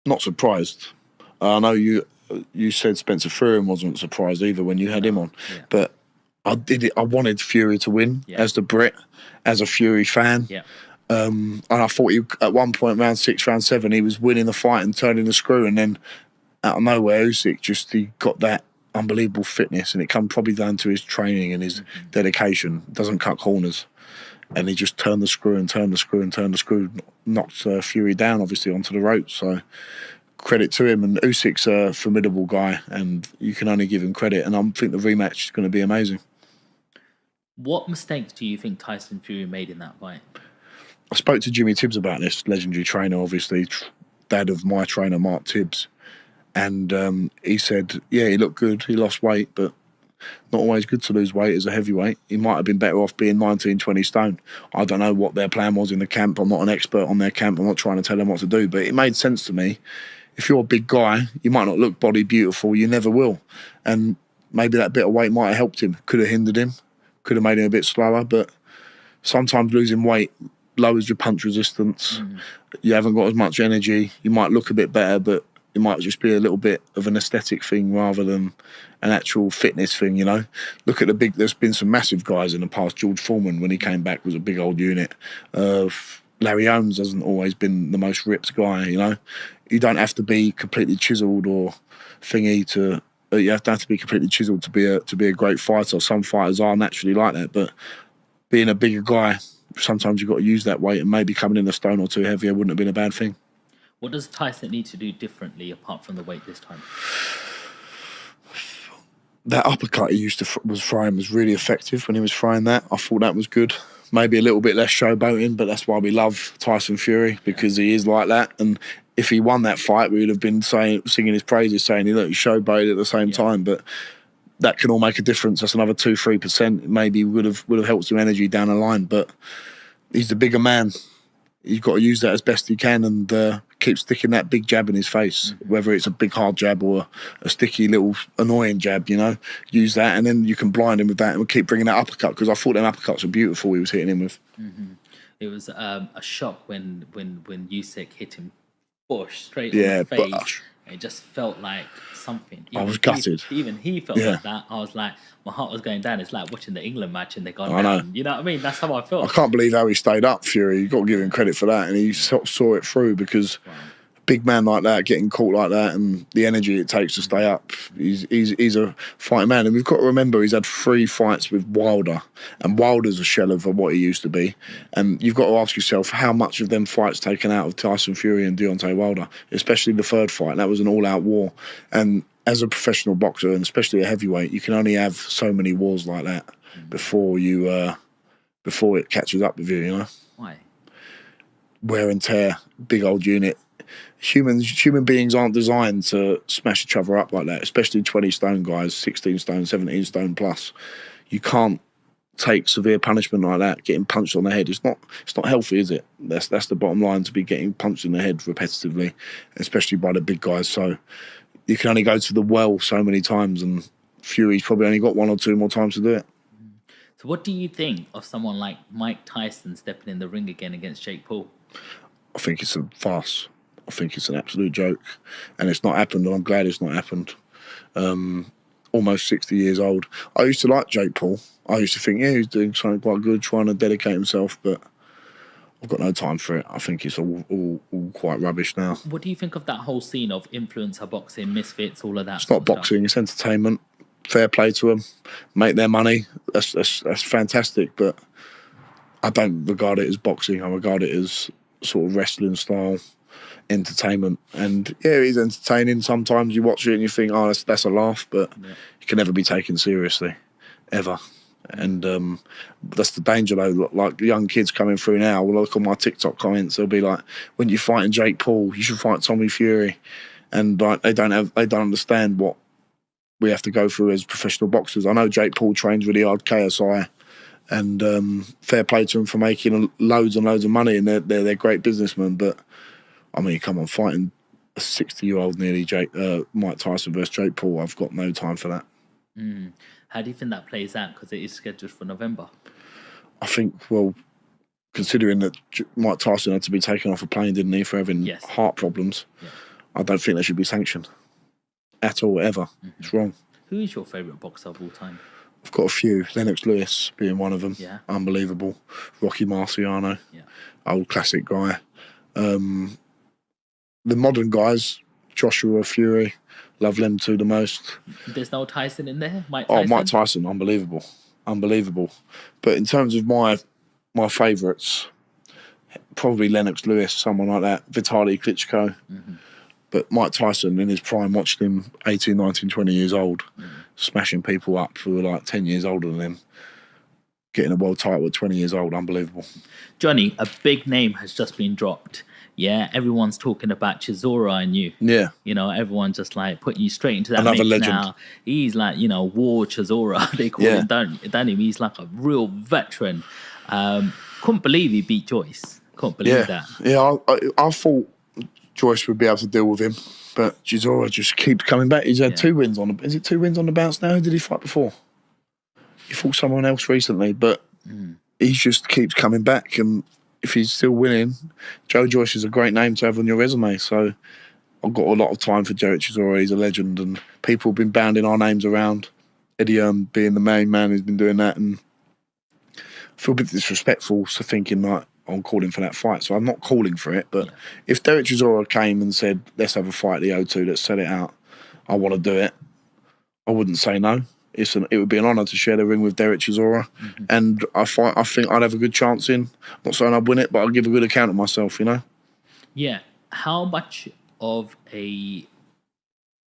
Not surprised. I know you said Spencer Fury wasn't surprised either when you had him on, but I did it. I wanted Fury to win as the Brit, as a Fury fan. Yeah. And I thought at one point, round 6, round 7, he was winning the fight and turning the screw, and then out of nowhere, Usyk he got that unbelievable fitness, and it come probably down to his training and his dedication. Doesn't cut corners, and he just turned the screw and turned the screw and turned the screw, knocked Fury down obviously onto the ropes. So credit to him, and Usyk's a formidable guy, and you can only give him credit. And I think the rematch is going to be amazing. What mistakes do you think Tyson Fury made in that fight? I spoke to Jimmy Tibbs about this, legendary trainer, obviously, dad of my trainer, Mark Tibbs. And he said, yeah, he looked good. He lost weight, but not always good to lose weight as a heavyweight. He might have been better off being 19, 20 stone. I don't know what their plan was in the camp. I'm not an expert on their camp. I'm not trying to tell them what to do, but it made sense to me. If you're a big guy, you might not look body beautiful. You never will. And maybe that bit of weight might have helped him. Could have hindered him. Could have made him a bit slower. But sometimes losing weight lowers your punch resistance. You haven't got as much energy. You might look a bit better, but it might just be a little bit of an aesthetic thing rather than an actual fitness thing, you know. Look at there's been some massive guys in the past. George Foreman, when he came back, was a big old unit. Larry Holmes hasn't always been the most ripped guy, you know. You don't have to be completely chiselled or thingy to... You have to be completely chiselled to be a great fighter. Some fighters are naturally like that, but being a bigger guy, sometimes you've got to use that weight, and maybe coming in a stone or two heavier wouldn't have been a bad thing. What does Tyson need to do differently apart from the weight this time? That uppercut he was throwing was really effective when he was throwing that. I thought that was good. Maybe a little bit less showboating, but that's why we love Tyson Fury, because he is like that. And if he won that fight, we would have been singing his praises, saying he showboated at the same time. But that can all make a difference. That's another 2-3%. Maybe would have helped some energy down the line. But he's the bigger man. You've got to use that as best you can and keep sticking that big jab in his face, whether it's a big hard jab or a sticky little annoying jab, you know. Use that, and then you can blind him with that, and we'll keep bringing that uppercut, because I thought them uppercuts were beautiful he was hitting him with. It was a shock when Usyk hit him straight on the face. But it just felt like something. I was gutted. Even he felt like that. I was like, my heart was going down. It's like watching the England match and they're gone down. Know. You know what I mean? That's how I felt. I can't believe how he stayed up, Fury. You've got to give him credit for that. And he saw it through, because a big man like that, getting caught like that, and the energy it takes to stay up, he's a fighting man. And we've got to remember he's had 3 fights with Wilder, and Wilder's a shell of what he used to be. And you've got to ask yourself, how much of them fights taken out of Tyson Fury and Deontay Wilder, especially the 3rd fight. That was an all-out war. And as a professional boxer, and especially a heavyweight, you can only have so many wars like that before it catches up with you, you know? Why? Wear and tear, big old unit. Human beings aren't designed to smash each other up like that, especially 20 stone guys, 16 stone, 17 stone plus. You can't take severe punishment like that, getting punched on the head. It's not healthy, is it? That's the bottom line, to be getting punched in the head repetitively, especially by the big guys. So you can only go to the well so many times, and Fury's probably only got 1 or 2 more times to do it. So what do you think of someone like Mike Tyson stepping in the ring again against Jake Paul? I think it's a farce. I think it's an absolute joke. And it's not happened, and I'm glad it's not happened. Almost 60 years old. I used to like Jake Paul. I used to think, he's doing something quite good, trying to dedicate himself, but I've got no time for it. I think it's all quite rubbish now. What do you think of that whole scene of influencer boxing, misfits, all of that? It's not boxing, it's entertainment. Fair play to them. Make their money. That's fantastic, but I don't regard it as boxing. I regard it as sort of wrestling style entertainment. And yeah, it is entertaining. Sometimes you watch it and you think, that's a laugh, but it can never be taken seriously, ever. And that's the danger, though. Like young kids coming through now will look on my TikTok comments. They'll be like, when you're fighting Jake Paul, you should fight Tommy Fury. And like they don't understand what we have to go through as professional boxers. I know Jake Paul trains really hard, KSI, and fair play to him for making loads and loads of money, and they're great businessmen. But I mean, come on, fighting a 60-year-old nearly Mike Tyson versus Jake Paul, I've got no time for that. How do you think that plays out? Because it is scheduled for November. I think, well, considering that Mike Tyson had to be taken off a plane, didn't he, for having heart problems, I don't think they should be sanctioned at all, ever. It's wrong. Who is your favourite boxer of all time? I've got a few. Lennox Lewis being one of them. Yeah. Unbelievable. Rocky Marciano. Yeah. Old classic guy. The modern guys, Joshua, Fury, love them two the most. There's no Tyson in there? Mike Tyson? Oh, Mike Tyson, unbelievable. But in terms of my favourites, probably Lennox Lewis, someone like that. Vitaly Klitschko. But Mike Tyson, in his prime, watched him 18, 19, 20 years old, smashing people up who were like 10 years older than him, getting a world title at 20 years old. Unbelievable. Johnny, a big name has just been dropped. Yeah, everyone's talking about Chisora and you. Yeah. You know, everyone's just like putting you straight into that Another mix legend. now. He's like, you know, War Chisora, they call him, don't he? He's like a real veteran. Couldn't believe he beat Joyce. Couldn't believe that. Yeah, I thought Joyce would be able to deal with him, but Chisora just keeps coming back. He's had 2 wins on the... Is it 2 wins on the bounce now? Who did he fight before? He fought someone else recently, but he just keeps coming back. And if he's still winning, Joe Joyce is a great name to have on your resume. So I've got a lot of time for Joe Chisora. He's a legend, and people have been bounding our names around. Eddie being the main man who's been doing that, and I feel a bit disrespectful to thinking like I'm calling for that fight. So I'm not calling for it, but if Derek Chisora came and said, let's have a fight at the O2, let's set it out, I want to do it, I wouldn't say no. It would be an honour to share the ring with Derek Chisora, and I think I'd have a good chance in. I'm not saying I'd win it, but I'll give a good account of myself, you know? Yeah. How much of a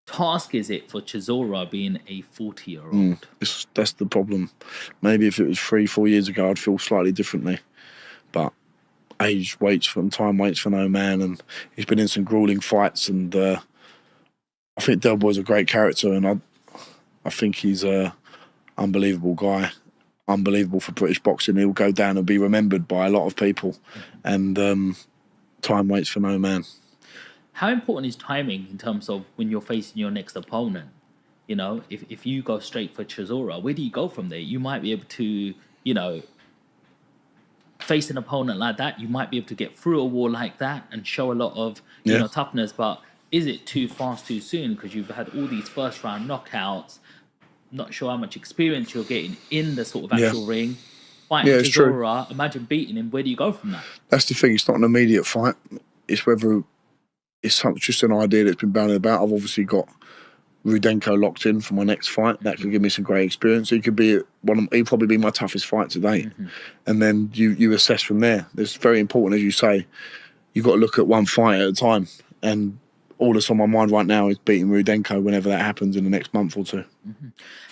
task is it for Chisora being a 40-year-old? That's the problem. Maybe if it was 3-4 years ago, I'd feel slightly differently. But age waits for time waits for no man, and he's been in some grueling fights, and I think Del Boy's a great character, and I think he's a unbelievable guy, unbelievable for British boxing. He'll go down and be remembered by a lot of people, and time waits for no man. How important is timing in terms of when you're facing your next opponent? You know, if you go straight for Chisora, where do you go from there? You might be able to, you know, face an opponent like that. You might be able to get through a wall like that and show a lot of, you know, toughness. But is it too fast, too soon? Because you've had all these first-round knockouts. Not sure how much experience you're getting in the sort of actual ring. Fighting Chisora, imagine beating him. Where do you go from that? That's the thing. It's not an immediate fight. It's whether it's just an idea that's been bounded about. I've obviously got Rudenko locked in for my next fight. That could give me some great experience. He could be he'd probably be my toughest fight to date. And then you assess from there. It's very important, as you say. You've got to look at one fight at a time. And all that's on my mind right now is beating Rudenko whenever that happens in the next month or two.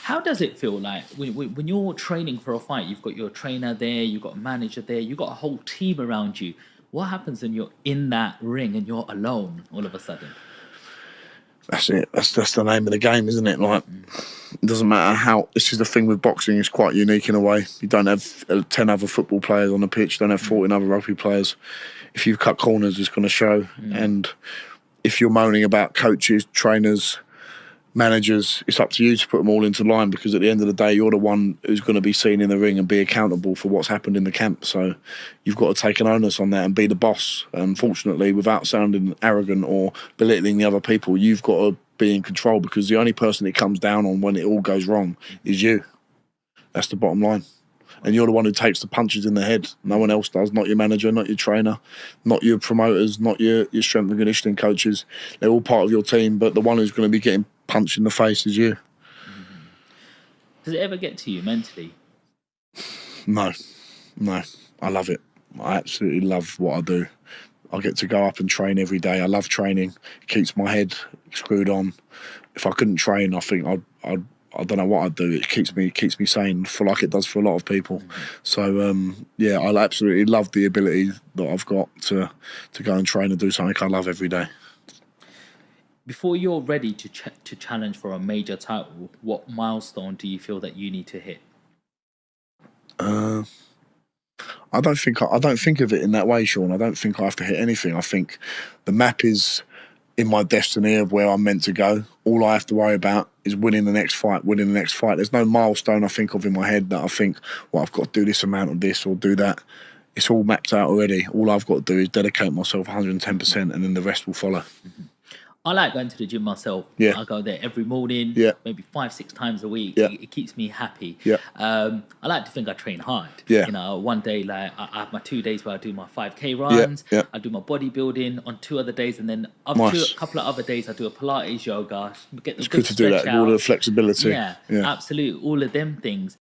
How does it feel like when you're training for a fight? You've got your trainer there, you've got a manager there, you've got a whole team around you. What happens when you're in that ring and you're alone all of a sudden? That's it. That's the name of the game, isn't it? Like, it doesn't matter how... This is the thing with boxing. It's quite unique in a way. You don't have 10 other football players on the pitch. You don't have 14 other rugby players. If you cut corners, it's going to show. And if you're moaning about coaches, trainers, managers, it's up to you to put them all into line, because at the end of the day, you're the one who's going to be seen in the ring and be accountable for what's happened in the camp. So you've got to take an onus on that and be the boss. Unfortunately, without sounding arrogant or belittling the other people, you've got to be in control, because the only person it comes down on when it all goes wrong is you. That's the bottom line. And you're the one who takes the punches in the head. No one else does. Not your manager, not your trainer, not your promoters, not your strength and conditioning coaches. They're all part of your team, but the one who's going to be getting punched in the face is you. Does it ever get to you mentally? No. I love it. I absolutely love what I do. I get to go up and train every day. I love training. It keeps my head screwed on. If I couldn't train, I think I don't know what I'd do. It keeps me sane, for like it does for a lot of people. So yeah, I absolutely love the ability that I've got to go and train and do something I love every day. Before you're ready to challenge for a major title, what milestone do you feel that you need to hit? I don't think of it in that way, Sean. I don't think I have to hit anything. I think the map is in my destiny of where I'm meant to go. All I have to worry about is winning the next fight. There's no milestone I think of in my head that I think, well, I've got to do this amount of this or do that. It's all mapped out already. All I've got to do is dedicate myself 110%, and then the rest will follow. I like going to the gym myself. Yeah. I go there every morning, Yeah. maybe 5-6 times a week. Yeah. It keeps me happy. Yeah. I like to think I train hard. Yeah. You know, one day like I have my 2 days where I do my 5K Yeah. runs. Yeah. I do my bodybuilding on 2 other days, and then Nice. a couple of other days I do a Pilates, yoga, get the It's good good to do stretch that. All the out. flexibility. Yeah, Yeah. absolutely. All of them things.